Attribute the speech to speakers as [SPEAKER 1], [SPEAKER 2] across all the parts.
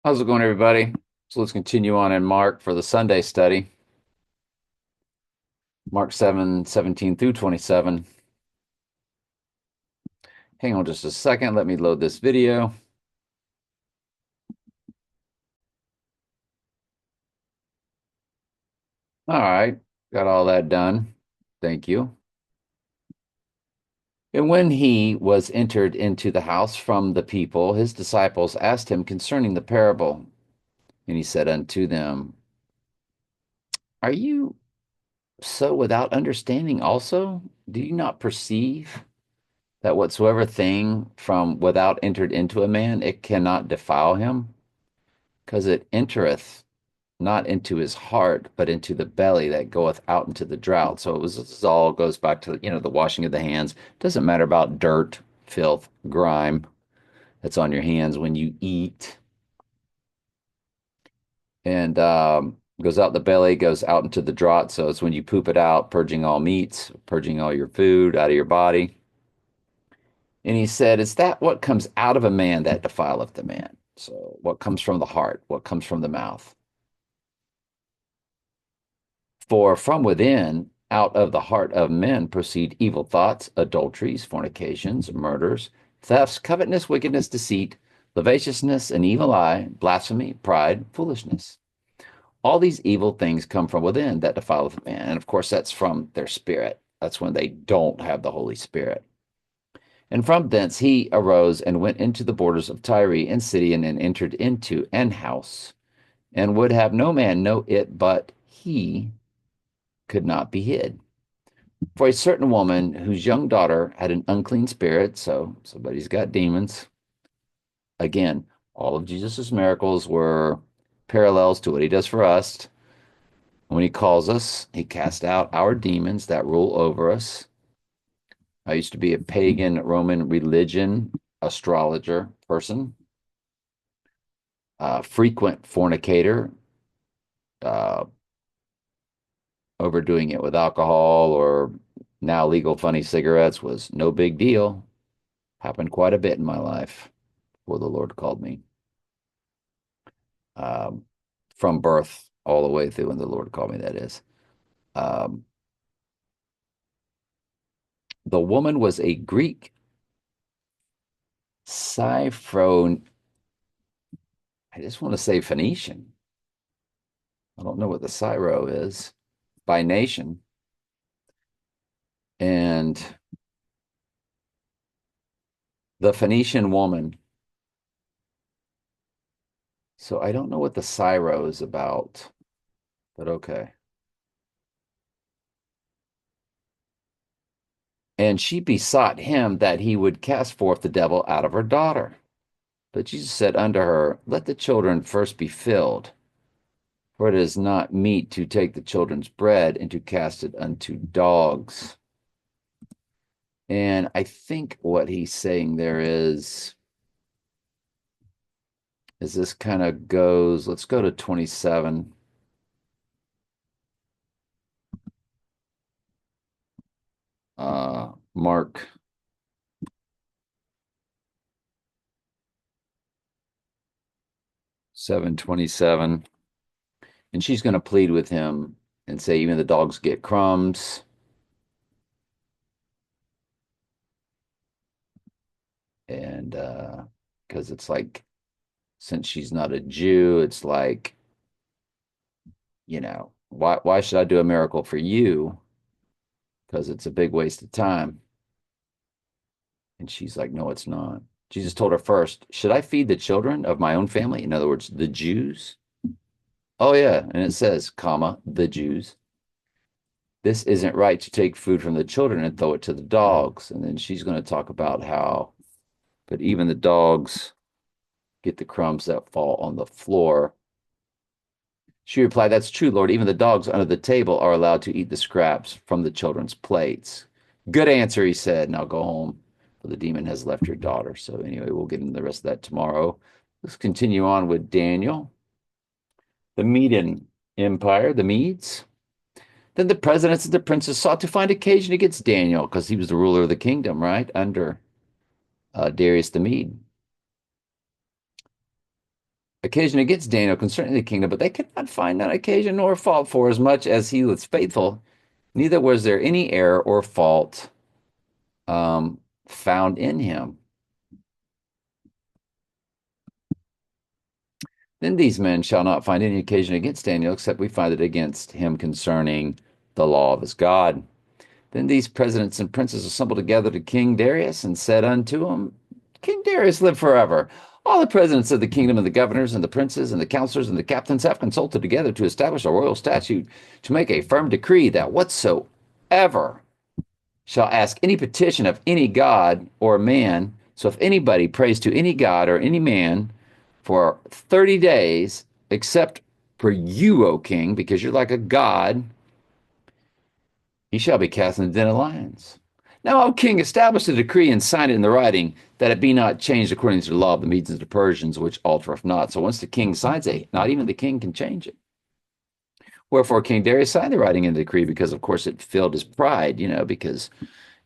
[SPEAKER 1] How's it going, everybody? So let's continue on in Mark for the Sunday study. Mark 7:17 through 27. Hang on just a second. Let me load this video. All right. Got all that done. Thank you. And when he was entered into the house from the people, his disciples asked him concerning the parable. And he said unto them, Are you so without understanding also? Do you not perceive that whatsoever thing from without entered into a man, it cannot defile him? Because it entereth not into his heart, but into the belly that goeth out into the drought. So this all goes back to, the washing of the hands. It doesn't matter about dirt, filth, grime that's on your hands when you eat. And goes out the belly, goes out into the draught. So it's when you poop it out, purging all meats, purging all your food out of your body. And he said, Is that what comes out of a man that defileth the man? So what comes from the heart? What comes from the mouth? For from within, out of the heart of men proceed evil thoughts, adulteries, fornications, murders, thefts, covetousness, wickedness, deceit, lasciviousness, an evil eye, blasphemy, pride, foolishness. All these evil things come from within that defileth man. And of course, that's from their spirit. That's when they don't have the Holy Spirit. And from thence he arose and went into the borders of Tyre and Sidon and entered into an house, and would have no man know it, but he could not be hid. For a certain woman whose young daughter had an unclean spirit, so somebody's got demons. Again, all of Jesus's miracles were parallels to what he does for us. When he calls us, he casts out our demons that rule over us. I used to be a pagan Roman religion astrologer person, frequent fornicator, uh, overdoing it with alcohol or now legal funny cigarettes was no big deal. Happened quite a bit in my life before the Lord called me, um, from birth all the way through when the Lord called me, that is. Um, the woman was a Greek Cyphron. I just want to say Phoenician. I don't know what the Syro is by nation. And the Phoenician woman. So I don't know what the Syro is about, but okay. And she besought him that he would cast forth the devil out of her daughter. But Jesus said unto her, Let the children first be filled, for it is not meet to take the children's bread and to cast it unto dogs. And I think what he's saying there is this kind of goes, let's go to 27. Mark 7:27. And she's going to plead with him and say, even the dogs get crumbs. And because it's like, since she's not a Jew, it's like, why should I do a miracle for you? Because it's a big waste of time. And she's like, no, it's not. Jesus told her first, should I feed the children of my own family? In other words, the Jews. Oh, yeah. And it says, comma, the Jews. This isn't right to take food from the children and throw it to the dogs. And then she's going to talk about how, but even the dogs get the crumbs that fall on the floor. She replied, That's true, Lord. Even the dogs under the table are allowed to eat the scraps from the children's plates. Good answer, he said. Now go home, for the demon has left your daughter. So, anyway, we'll get into the rest of that tomorrow. Let's continue on with Daniel. The Median Empire, the Medes. Then the presidents and the princes sought to find occasion against Daniel because he was the ruler of the kingdom, right? Under Darius the Mede. occasion against Daniel concerning the kingdom, but they could not find an occasion nor fault, for as much as he was faithful, neither was there any error or fault found in him. Then these men shall not find any occasion against Daniel, except we find it against him concerning the law of his God. Then these presidents and princes assembled together to King Darius and said unto him, King Darius, live forever. All the presidents of the kingdom and the governors and the princes and the counselors and the captains have consulted together to establish a royal statute to make a firm decree that whatsoever shall ask any petition of any god or man, so if anybody prays to any god or any man for 30 days, except for you, O king, because you're like a god, he shall be cast in the den of lions. Now, O king, establish a decree and sign it in the writing, that it be not changed according to the law of the Medes and the Persians, which altereth not. So once the king signs it, not even the king can change it. Wherefore King Darius signed the writing in the decree, because of course it filled his pride, because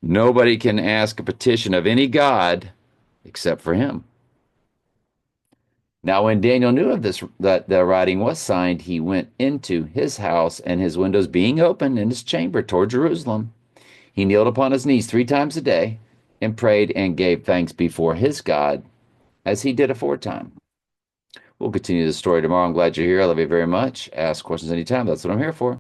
[SPEAKER 1] nobody can ask a petition of any god except for him. Now, when Daniel knew of this, that the writing was signed, he went into his house, and his windows being open in his chamber toward Jerusalem, he kneeled upon his knees 3 times a day and prayed and gave thanks before his God, as he did aforetime. We'll continue the story tomorrow. I'm glad you're here. I love you very much. Ask questions anytime. That's what I'm here for.